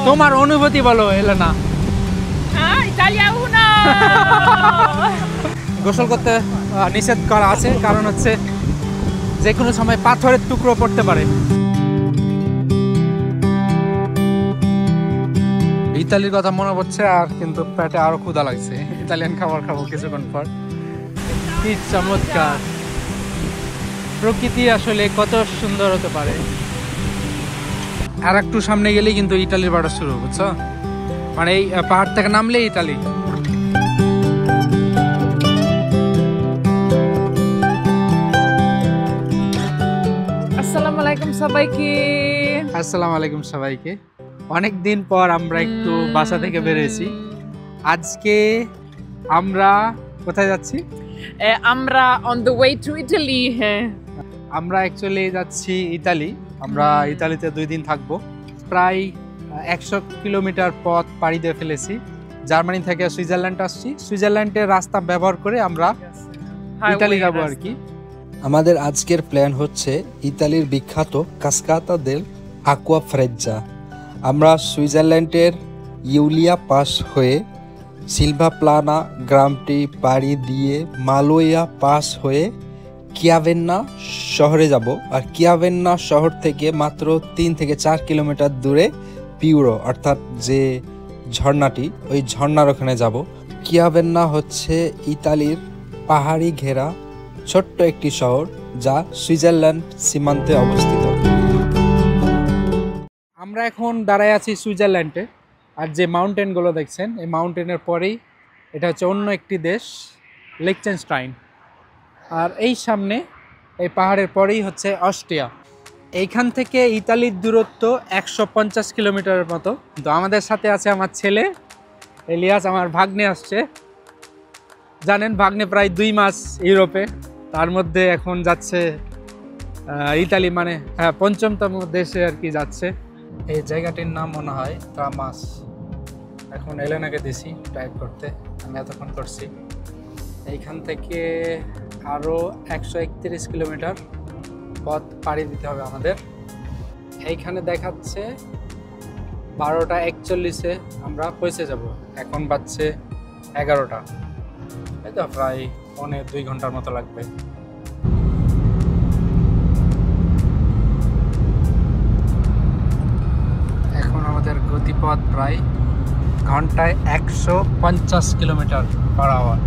তোমার অনুভূতি বলো হেলেনা। ইতালিয়া উনো। গোসল করতে নিষেধ করা আছে, কারণ হচ্ছে যে কোনো সময় পাথরের টুকরো পড়তে পারে। ইতালির কথা মনে পড়ছে আর কিন্তু পেটে আরো ক্ষুধা লাগছে। ইতালিয়ান খাবার খাবো কিছুক্ষণ পর। কি চমৎকার প্রকৃতি, আসলে কত সুন্দর হতে পারে। আর একটু সামনে গেলেই কিন্তু ইতালির বাড়া শুরু, বুঝছো? মানে এই পাহাড় থেকে নামলে ইতালি। আসসালামু আলাইকুম সবাইকে। আসসালামু আলাইকুম সবাইকে। অনেকদিন পর আমরা একটু বাসা থেকে বেরিয়েছি। আজকে আমরা কোথায় যাচ্ছি? আমরা on the way to Italy। আমরা অ্যাকচুয়ালি যাচ্ছি ইতালি। আমরা ইতালিতে 2 দিন থাকবো। প্রায় 100 কিলোমিটার পথ পাড়ি দিয়ে ফেলেছি। জার্মানি থেকে সুইজারল্যান্ড আসছি। সুইজারল্যান্ডের রাস্তা ব্যবহার করে আমরা ইতালি যাবো আর কি। আমাদের আজকের প্ল্যান হচ্ছে ইতালির বিখ্যাত কাসকাতা দেল আকুয়া ফ্রেজ্জা। আমরা সুইজারল্যান্ডের ইউলিয়া পাস হয়ে সিলভা প্লানা গ্রামটি পাড়ি দিয়ে মালোয়া পাস হয়ে কিয়াভেন্না শহরে যাব। আর কিয়াভেন্না শহর থেকে মাত্র 3 থেকে 4 কিলোমিটার দূরে পিউরো, অর্থাৎ যে ঝর্ণাটি, ওই ঝর্ণার ওখানে যাব। কিয়াভেন্না হচ্ছে ইতালির পাহাড়ি ঘেরা ছোট্ট একটি শহর, যা সুইজারল্যান্ড সীমান্তে অবস্থিত। আমরা এখন দাঁড়ায় আছি সুইজারল্যান্ডে। আর যে মাউন্টেনগুলো দেখছেন, এই মাউন্টেনের পরেই এটা হচ্ছে অন্য একটি দেশ, লিখটেনস্টাইন। আর এই সামনে এই পাহাড়ের পরেই হচ্ছে অস্ট্রিয়া। এইখান থেকে ইতালির দূরত্ব 150 কিলোমিটারের মতো। তো আমাদের সাথে আছে আমার ছেলে এলিয়াস, আমার ভাগ্নে আসছে। জানেন, ভাগ্নে প্রায় 2 মাস ইউরোপে, তার মধ্যে এখন যাচ্ছে ইতালি, মানে হ্যাঁ 5ম দেশে আর কি যাচ্ছে। এই জায়গাটির নাম মনে হয় ট্রামাস। এখন এলেনাকে দিছি টাইপ করতে, আমি এতক্ষণ করছি। এইখান থেকে আরও 131 কিলোমিটার পথ পাড়ি দিতে হবে আমাদের। এইখানে দেখাচ্ছে 12টা 41-এ আমরা পৌঁছে যাব। এখন বাজছে 11টা, এই তো প্রায় 1.5-2 ঘন্টার মতো লাগবে। এখন আমাদের গতিপথ প্রায় ঘন্টায় 150 কিলোমিটার পার আওয়ার।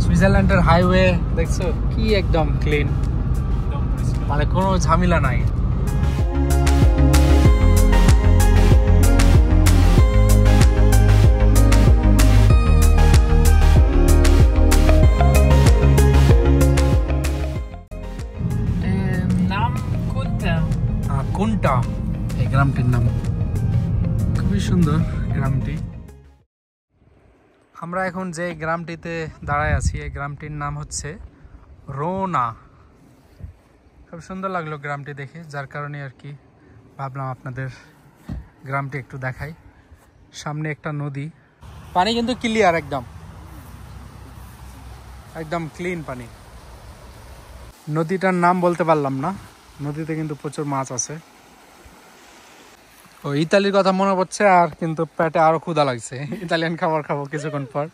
সুইজারল্যান্ডের হাইওয়ে দেখছো কি একদম ক্লিন, মানে কোনো ঝামেলা নাই। নাম কোনটা এই গ্রামটির নাম? খুবই সুন্দর গ্রামটি। আমরা এখন যে গ্রামটিতে দাঁড়ায় আছি, এই গ্রামটির নাম হচ্ছে রোনা। খুব সুন্দর লাগলো গ্রামটি দেখে, যার কারণে আর কি ভাবলাম আপনাদের গ্রামটি একটু দেখাই। সামনে একটা নদী, পানি কিন্তু ক্লিয়ার, একদম একদম ক্লিন পানি। নদীটার নাম বলতে পারলাম না। নদীতে কিন্তু প্রচুর মাছ আছে। ও ইতালির কথা মনে পড়ছে আর কিন্তু পেটে আরো ক্ষুধা লাগছে। ইতালিয়ান খাবার খাবো কিছুক্ষণ পর।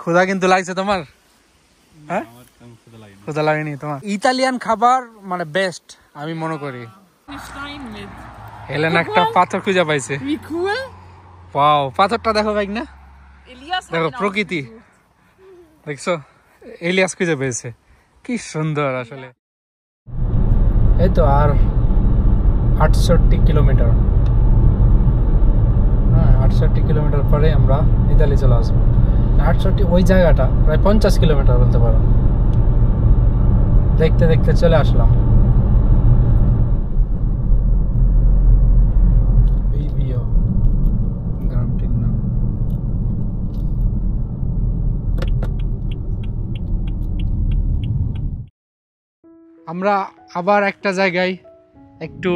ক্ষুধা কিন্তু লাগছে তোমার? হ্যাঁ, ক্ষুধা লাগেনি তোমার? ইতালিয়ান খাবার মানে বেস্ট আমি মনে করি। হেলেন একটা পাথর খুঁজে পাইছে। ওয়াও, পাথরটা দেখো ভাই না, দেখো প্রকৃতি দেখছো, এলিয়াস খুঁজে পেয়েছে। কি সুন্দর আসলে। এই তো আর 68 কিলোমিটার। হ্যাঁ, 68 কিলোমিটার পরে আমরা ইতালি চলে আসবো। 68 ওই জায়গাটা প্রায় 50 কিলোমিটার বলতে পারো। দেখতে দেখতে চলে আসলাম। গ্রামটির নাম। আমরা আবার একটা জায়গায় একটু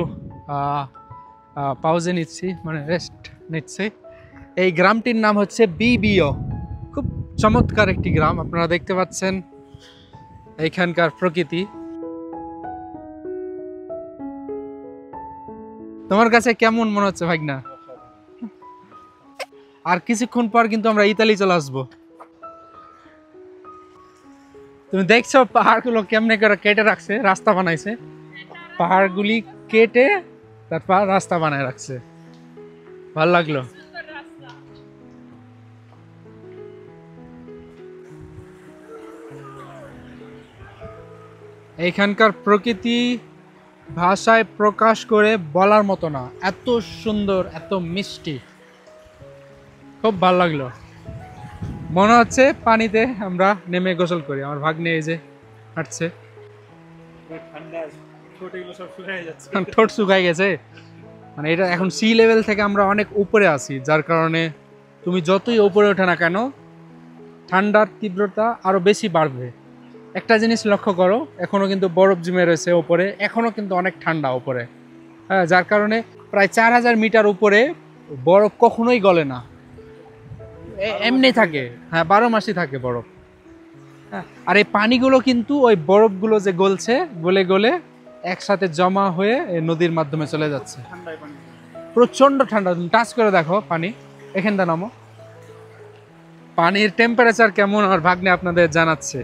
পাউজে নিচ্ছি, মানে রেস্ট নিচ্ছি। এই গ্রামটির নাম হচ্ছে বিবিও। খুব চমৎকার একটি গ্রাম, আপনারা দেখতে পাচ্ছেন এইখানকার প্রকৃতি। তোমার কাছে কেমন মনে হচ্ছে ভাগনা? আর কিছুক্ষণ পর কিন্তু আমরা ইতালি চলে আসবো। তুমি দেখছো পাহাড়গুলো কেমনে করে কেটে রাখছে, রাস্তা বানাইছে, পাহাড়গুলি কেটে তারপর রাস্তা বানায় রাখছে। ভালো লাগলো। এইখানকার প্রকৃতি ভাষায় প্রকাশ করে বলার মতো না, এত সুন্দর, এত মিষ্টি, খুব ভালো লাগলো। মনে হচ্ছে পানিতে আমরা নেমে গোসল করি। আমার ভাগ্নে এই যে হাঁটছে, ঠোঁট শুকাই গেছে। মানে এটা এখন সি লেভেল থেকে আমরা অনেক উপরে আছি, যার কারণে তুমি যতই উপরে ওঠে না কেন ঠান্ডার তীব্রতা আরো বেশি বাড়বে। একটা জিনিস লক্ষ্য করো, এখনো কিন্তু বরফ জমে রয়েছে উপরে, এখনো কিন্তু অনেক ঠান্ডা উপরে। হ্যাঁ, যার কারণে প্রায় 4000 মিটার উপরে বরফ কখনোই গলে না, এমনি থাকে। হ্যাঁ, 12 মাসই থাকে বরফ। হ্যাঁ, আর এই পানিগুলো কিন্তু ওই বরফগুলো যে গলছে, গলে গলে একসাথে জমা হয়ে এই নদীর মাধ্যমে চলে যাচ্ছে। প্রচন্ড ঠান্ডা, তুমি টাচ করে দেখো পানি। এখানটা নামো, পানির টেম্পারেচার কেমন আমার ভাগ্নে আপনাদের জানাচ্ছে।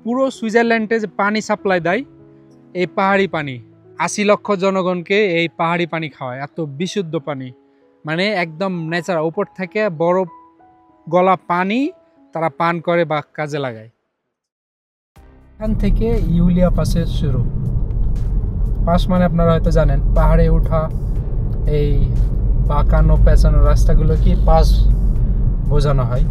পুরো সুইজারল্যান্ডে যে পানি সাপ্লাই দেয় এই পাহাড়ি পানি, 80 লক্ষ জনগণকে এই পাহাড়ি পানি খাওয়ায়। এত বিশুদ্ধ পানি, মানে একদম ন্যাচারাল, উপর থেকে বরফ গলা পানি তারা পান করে বা কাজে লাগায়। এখান থেকে ইউলিয়া পাসের শুরু। পাস মানে আপনারা হয়তো জানেন, পাহাড়ে ওঠা এই বাঁকানো পেঁচানো রাস্তাগুলো কি পাস বোঝানো হয়।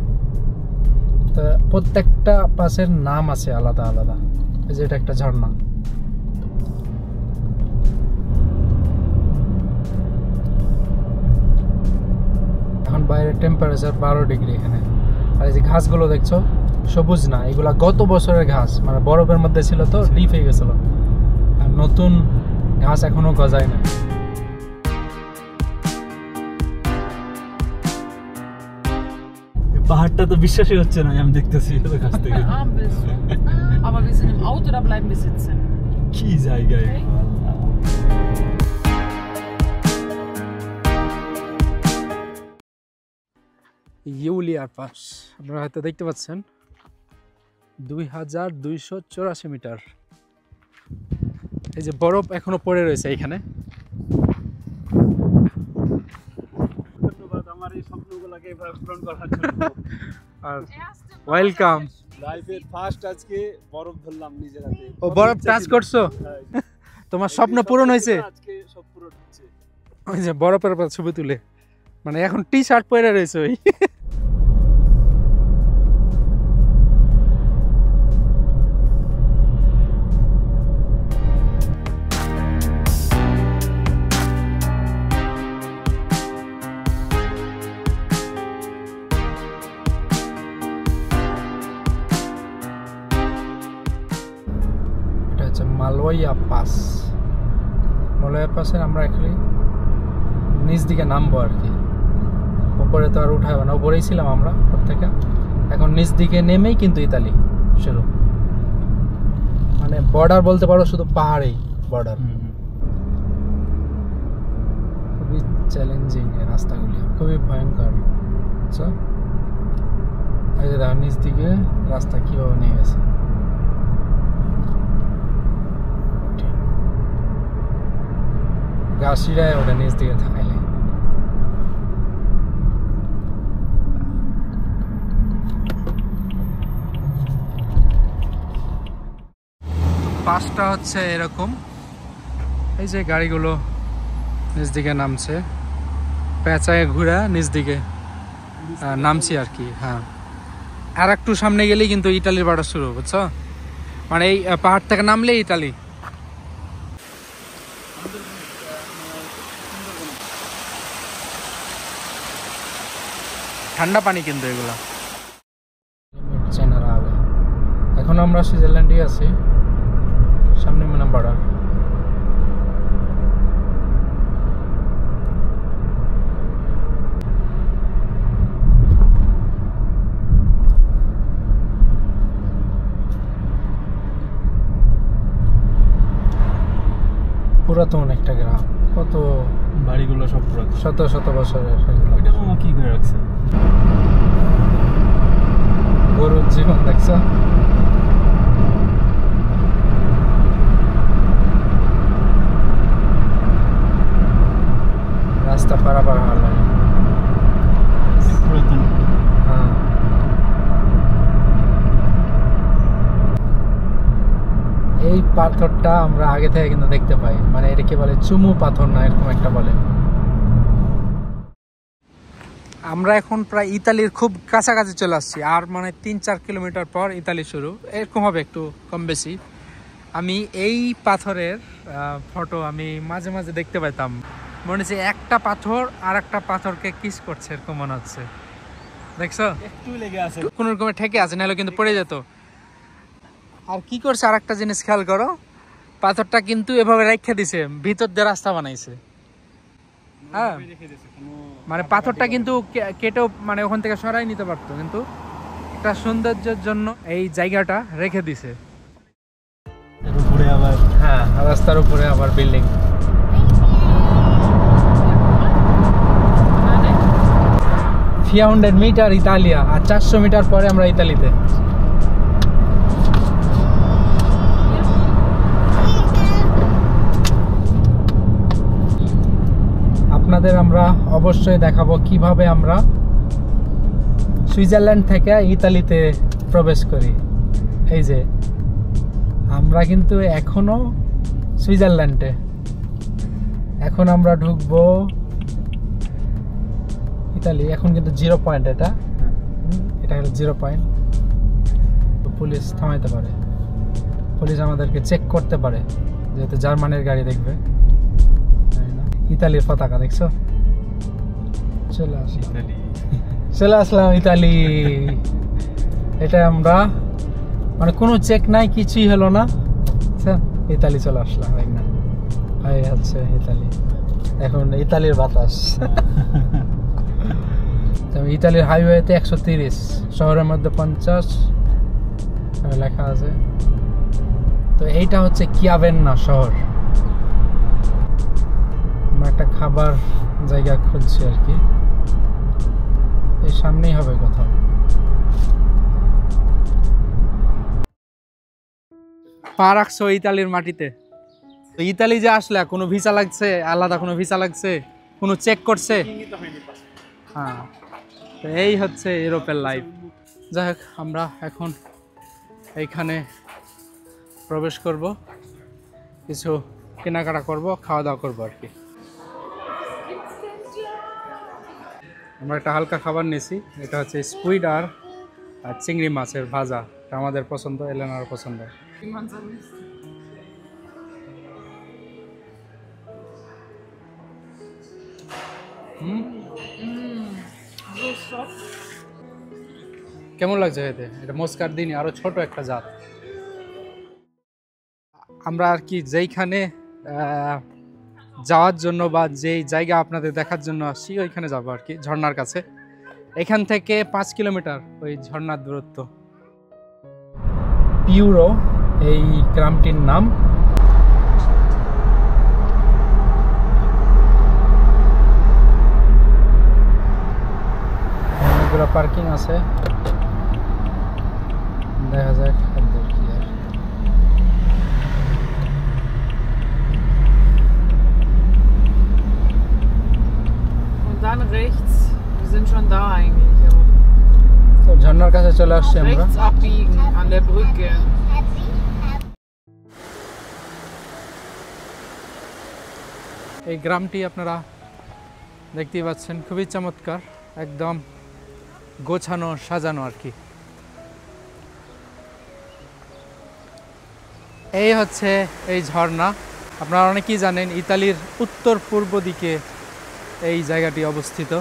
তো প্রত্যেকটা পাসের নাম আছে আলাদা আলাদা। এই যে এটা একটা ঝর্ণা। এখন বাইরের টেম্পারেচার 12 ডিগ্রি এখানে। আর এই যে ঘাসগুলো দেখছো, সবুজ না, এগুলা গত বছরের ঘাস, মানে বরফের মধ্যে ছিল তো ডিপ হয়ে গেছিল। আর নতুন ঘাস এখনো গজায় না। পাহাড়টা তো বিশ্বাসই হচ্ছে না, আমি দেখতেছি কাছ থেকে। Arm bist du. Aber wir sind im Auto, da bleiben wir sitzen. কি জায়গায়! ইউলিয়ার পাস আপনারা হয়তো দেখতে পাচ্ছেন, 2284 মিটার। এই যে বরফ এখনো পড়ে রয়েছে এখানে। ধন্যবাদ আমার এই স্বপ্নগুলোকে এভাবে পূরণ করার জন্য। আর ওয়েলকাম। লাইফের ফার্স্ট আজকে বরফ ধরলাম নিজের হাতে। ও বরফ টাচ করছো, তোমার স্বপ্ন পূরণ হয়েছে। আজকে সব পূরণ হচ্ছে। ওই যে বরফের উপর ছবি তুলে, মানে এখন টি শার্ট পরে রয়েছে ওই। মালওয়া পাস। মালওয়া পাসের আমরা অ্যাকচুয়ালি নিচ দিকে নামবো আর কি, উপরে তো আর উঠাবো না, উপরেই ছিলাম আমরা ওর থেকে। এখন নিচ দিকে নেমেই কিন্তু ইতালি শুরু, মানে বর্ডার বলতে পারো, শুধু পাহাড়েই বর্ডার। খুবই চ্যালেঞ্জিং এই রাস্তাগুলি, খুবই ভয়ঙ্কর। আচ্ছা, এই যে দেখো নিচ দিকে রাস্তা কীভাবে নিয়ে গেছে। গাছিরায় ওটা নিচ দিকে থাকাইলে। পাসটা হচ্ছে এরকম, এই যে গাড়িগুলো নিচ দিকে নামছে, পেঁচায় ঘুরা নিচ দিকে নামছি আর কি। হ্যাঁ, আর একটু সামনে গেলেই কিন্তু ইটালির বাড়া শুরু, বুঝছো? মানে এই পাহাড় থেকে নামলেই ইটালি। ঠান্ডা পানি কিন্তু এগুলা। এখন আমরা সুইজারল্যান্ডে আছি, সামনে মানে বর্ডার। পুরাতন একটা গ্রাম, কত বাড়িগুলো সব পুরাতন। শত শত বছরের। ওইটা মামা কি করে রাখছে? গরুর জীবন দেখছো? রাস্তা পারাপার হওয়ার লাগে। পুরাতন। হ্যাঁ, এই পাথরটা আমরা আগে থেকে কিন্তু দেখতে পাই, মানে এটাকে বলে চুমু পাথর না এরকম একটা বলে। আমরা এখন প্রায় ইতালির খুব কাছাকাছি চলে আসছি, আর মানে 3-4 কিলোমিটার পর ইতালি শুরু, এরকম হবে একটু কম বেশি। আমি এই পাথরের ফটো আমি মাঝে মাঝে দেখতে পাইতাম, মনে হচ্ছে একটা পাথর আর একটা পাথরকে কিস করছে এরকম মনে হচ্ছে, দেখছো? একটু লেগে আছে। কোন রকমের ঠেকে আছে, নাহলে কিন্তু পড়ে যেত। আর কি করছে আর একটা জিনিস খেয়াল করো, পাথরটা কিন্তু এভাবে রেখে দিছে, ভিতর দিয়ে রাস্তা বানাইছে। হ্যাঁ, মানে পাথরটা কিন্তু কেটেও মানে ওখান থেকে সরাই নিতে পারতো, কিন্তু একটা সৌন্দর্যের জন্য এই জায়গাটা রেখে দিছে। এর উপরে আবার হ্যাঁ, রাস্তার উপরে আবার বিল্ডিং। 300 মিটার ইতালিয়া, আর 400 মিটার পরে আমরা ইতালিতে। আপনাদের আমরা অবশ্যই দেখাবো কিভাবে আমরা সুইজারল্যান্ড থেকে ইতালিতে প্রবেশ করি। এই যে আমরা কিন্তু এখনো সুইজারল্যান্ডে, এখন আমরা ঢুকবো ইতালি। এখন কিন্তু 0 পয়েন্ট, এটা হলো 0 পয়েন্ট। পুলিশ থামাইতে পারে, পুলিশ আমাদেরকে চেক করতে পারে, যেহেতু জার্মানির গাড়ি দেখবে। ইতালির পতাকা দেখছো? চলে আসলাম ইতালি। এটা আমরা মানে কোনো চেক নাই, কিছুই হলো না, ইতালি চলে আসলাম। এই হচ্ছে ইতালি, এখন ইতালির বাতাস। ইতালির হাইওয়েতে 130, শহরের মধ্যে 50 লেখা আছে। তো এইটা হচ্ছে কিয়াভেন্না শহর। আমরা একটা খাবার জায়গা খুঁজছি আর কি, এই সামনেই হবে কোথাও। পা রাখছো ইতালির মাটিতে। তো ইতালি যে আসলে কোনো ভিসা লাগছে, আলাদা কোনো ভিসা লাগছে, কোনো চেক করছে? হ্যাঁ, তো এই হচ্ছে ইউরোপের লাইফ। যাই হোক, আমরা এখন এইখানে প্রবেশ করব, কিছু কেনাকাটা করব, খাওয়া দাওয়া করবো আর কি। আমরা একটা হালকা খাবার নিয়েছি, এটা হচ্ছে স্কুইড আর চিংড়ি মাছের ভাজা। এটা আমাদের পছন্দ, এলেনার পছন্দ। কেমন লাগছে এতে? এটা মস্কারদিনি, আরো ছোট একটা জাত। আমরা আর কি যেইখানে যাওয়ার জন্য বা যেই জায়গা আপনাদের দেখার জন্য আসছি ওইখানে যাবো আর কি, ঝর্ণার কাছে। এখান থেকে 5 কিলোমিটার ওই ঝর্ণার দূরত্ব। পিউরো এই গ্রামটির নাম। অনেকগুলো পার্কিং আছে, দেখা যাক কি আর। Und dann rechts. Wir sind schon da eigentlich. Aber তো ঝর্ণার কাছে চলে আসছি আমরা। rechts abbiegen an der Brücke. এই গ্রামটি আপনারা দেখতেই পাচ্ছেন, খুবই চমৎকার, একদম গোছানো সাজানো আর কি। এই হচ্ছে এই ঝর্ণা। আপনারা অনেকেই জানেন ইতালির উত্তর পূর্ব দিকে এই জায়গাটি অবস্থিত।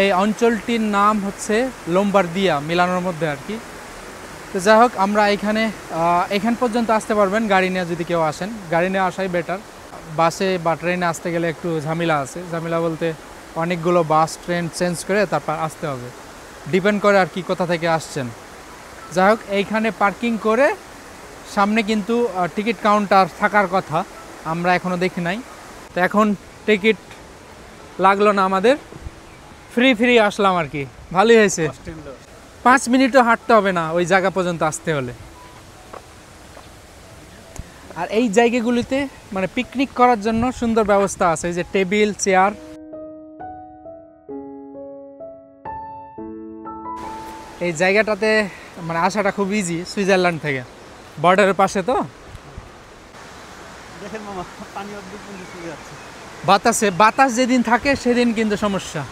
এই অঞ্চলটির নাম হচ্ছে লোম্বার্দিয়া, মিলানোর মধ্যে আর কি। তো যাই হোক, আমরা এখান পর্যন্ত আসতে পারবেন গাড়ি নিয়ে, যদি কেউ আসেন। গাড়ি নিয়ে আসাই বেটার, বাসে বা ট্রেনে আসতে গেলে একটু ঝামেলা আছে। ঝামেলা বলতে অনেকগুলো বাস ট্রেন চেঞ্জ করে তারপর আসতে হবে, ডিপেন্ড করে আর কি কোথা থেকে আসছেন। যাই হোক, এইখানে পার্কিং করে সামনে কিন্তু টিকিট কাউন্টার থাকার কথা, আমরা এখনও দেখি নাই। তো এখন টিকিট লাগলো না আমাদের, ফ্রি আসলাম আর কি, ভালোই হয়েছে। 5 মিনিটও হাঁটতে হবে না ওই জায়গা পর্যন্ত আসতে হলে। আর এই জায়গাগুলিতে মানে পিকনিক করার জন্য সুন্দর ব্যবস্থা আছে, এই যে টেবিল চেয়ার। এই জায়গাটাতে মানে আসাটা খুব ইজি সুইজারল্যান্ড থেকে, বর্ডারের পাশে তো। দেখেন মামা, পানি অদ্ভুত বন্ধু চলে যাচ্ছে। বাতাস যেদিন থাকে সেদিন কিন্তু সমস্যা।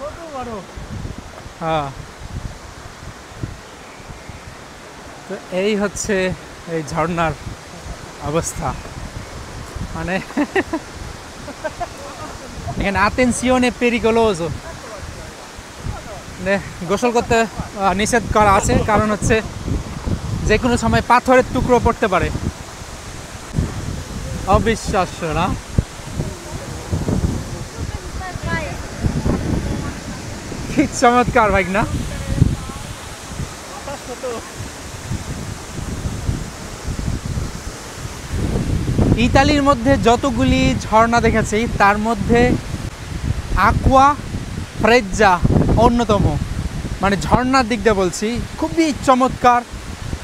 কত বড়! হ্যাঁ, তো এই হচ্ছে এই ঝর্ণার অবস্থা। মানে এখানে আতেনসিওনে পেরিকোলোজো, গোসল করতে নিষেধ করা আছে, কারণ হচ্ছে যে কোনো সময় পাথরের টুকরো পড়তে পারে। অবিশ্বাস্য না? কি চমৎকার ভাই না? ইতালির মধ্যে যতগুলি ঝর্ণা দেখেছি তার মধ্যে আকুয়া ফ্রেজ্জা অন্যতম। মানে ঝর্ণার দিক দিয়ে বলছি, খুবই চমৎকার।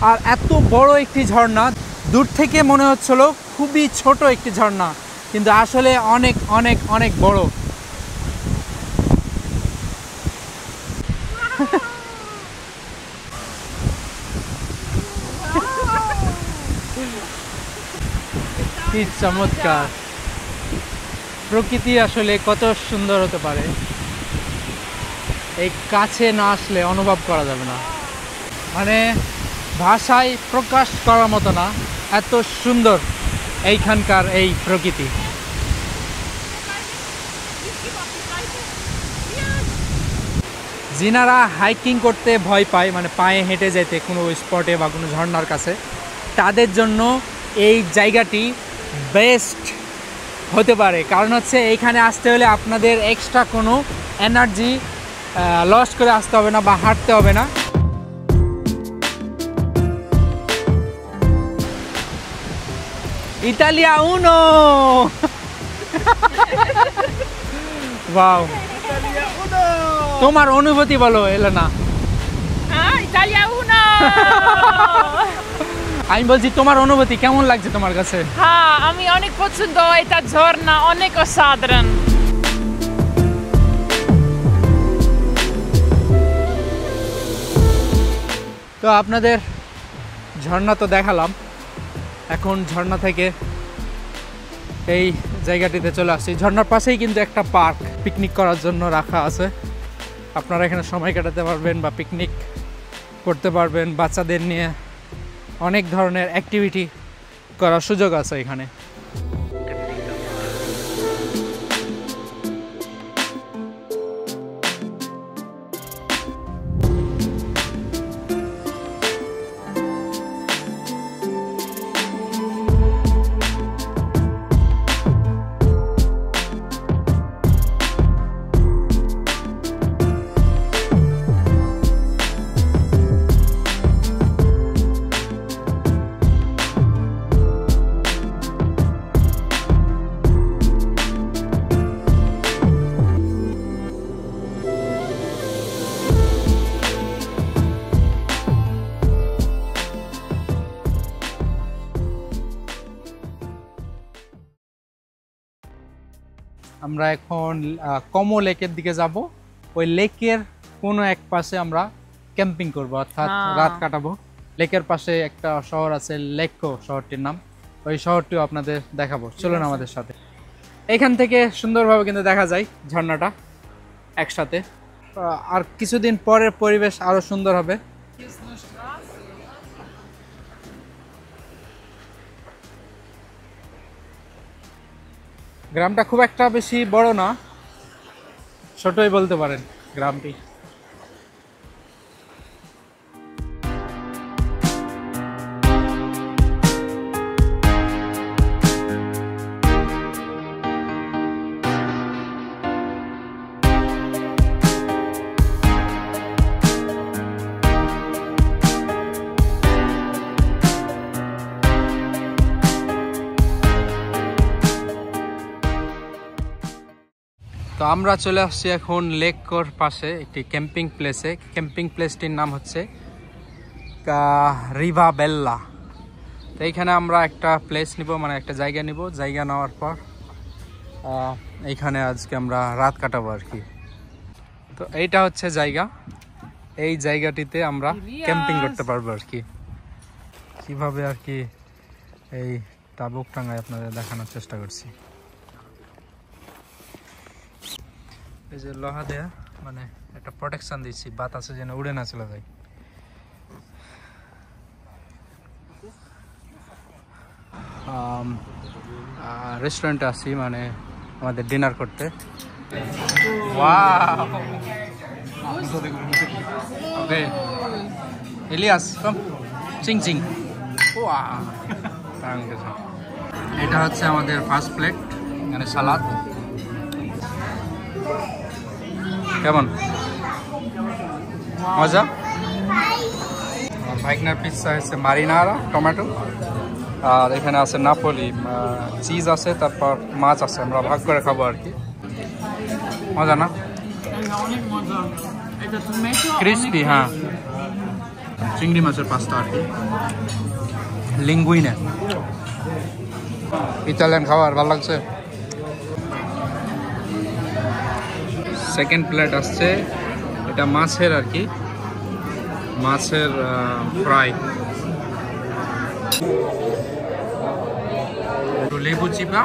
আর এত বড় একটি ঝর্ণা, দূর থেকে মনে হচ্ছিল খুবই ছোট একটি ঝর্ণা, কিন্তু আসলে অনেক অনেক অনেক বড়। কি চমৎকার প্রকৃতি, আসলে কত সুন্দর হতে পারে, এই কাছে না আসলে অনুভব করা যাবে না। মানে ভাষায় প্রকাশ করার মতো না, এত সুন্দর এইখানকার এই প্রকৃতি। যিনারা হাইকিং করতে ভয় পায়, মানে পায়ে হেঁটে যেতে কোনো স্পটে বা কোনো ঝর্ণার কাছে, তাদের জন্য এই জায়গাটি বেস্ট হতে পারে। কারণ হচ্ছে এইখানে আসতে হলে আপনাদের এক্সট্রা কোনো এনার্জি লস করে আসতে হবে না বা হাঁটতে হবে না। ইতালিয়া উনো! ওয়াও, তোমার অনুভূতি বলো এলেনা। ইতালিয়া উনো! আমি বলছি তোমার অনুভূতি কেমন লাগছে তোমার কাছে? হ্যাঁ, আমি অনেক পছন্দ এটা ঝর্ণা, অনেক অসাধারণ। তো আপনাদের ঝর্ণা তো দেখালাম, এখন ঝর্ণা থেকে এই জায়গাটিতে চলে আসছি। ঝর্ণার পাশেই কিন্তু একটা পার্ক পিকনিক করার জন্য রাখা আছে, আপনারা এখানে সময় কাটাতে পারবেন বা পিকনিক করতে পারবেন। বাচ্চাদের নিয়ে অনেক ধরনের অ্যাক্টিভিটি করার সুযোগ আছে এখানে। আমরা এখন কমো লেকের দিকে যাব। ওই লেকের কোনো এক পাশে আমরা ক্যাম্পিং করব, অর্থাৎ রাত কাটাবো। লেকের পাশে একটা শহর আছে, লেকো শহরটির নাম, ওই শহরটিও আপনাদের দেখাবো। চলুন আমাদের সাথে। এখান থেকে সুন্দরভাবে কিন্তু দেখা যায় ঝর্ণাটা একসাথে। আর কিছুদিন পরের পরিবেশ আরো সুন্দর হবে। গ্রামটা খুব একটা বেশি বড় না, ছোটই বলতে পারেন গ্রামটি। তো আমরা চলে আসছি এখন লেকর পাশে একটি ক্যাম্পিং প্লেসে। ক্যাম্পিং প্লেসটির নাম হচ্ছে রিভা বেল্লা। তো এইখানে আমরা একটা প্লেস নিব, মানে একটা জায়গা নিব। জায়গা নেওয়ার পর এইখানে আজকে আমরা রাত কাটাবো আর কি। তো এইটা হচ্ছে জায়গা, এই জায়গাটিতে আমরা ক্যাম্পিং করতে পারবো আর কি। কিভাবে আর কি এই তাবুক টাঙ্গায় আপনাদের দেখানোর চেষ্টা করছি। এই যে লোহা দেয়া, মানে একটা প্রোটেকশন দিচ্ছি, বাতাসে যেন উড়ে না চলে যায়। রেস্টুরেন্টে আসি মানে আমাদের ডিনার করতে। ওয়াও, ওকে ইলিয়াস কম চিং চিং। ওয়াও, এটা হচ্ছে আমাদের ফার্স্ট প্লেট, মানে সালাদ। কেমন মজা? ভাইগনার পিৎজা হচ্ছে মারিনারা টমেটো, আর এখানে আছে নাপোলি, চিজ আছে, তারপর মাছ আছে। আমরা ভাগ করে খাবো আর কি। মজা না? ক্রিস্পি, হ্যাঁ। চিংড়ি মাছের পাস্তা আর কি, লিঙ্গুইনে। ইতালিয়ান খাবার ভালো লাগছে। সেকেন্ড প্লেট আসছে, এটা মাছের আর কি, মাছের ফ্রাই, লেবু চিপা।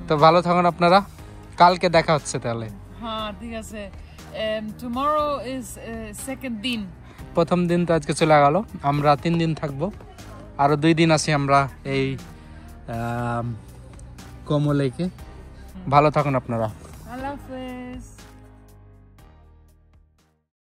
তো ভালো থাকুন আপনারা, কালকে দেখা হচ্ছে তাহলে। হ্যাঁ ঠিক আছে। Tomorrow is second দিন। প্রথম দিন তো আজকে চলে গেল, আমরা 3 দিন থাকবো, আরো 2 দিন আছি আমরা এই কমো লেকে। ভালো থাকুন আপনারা। আল্লাহ হাফেজ।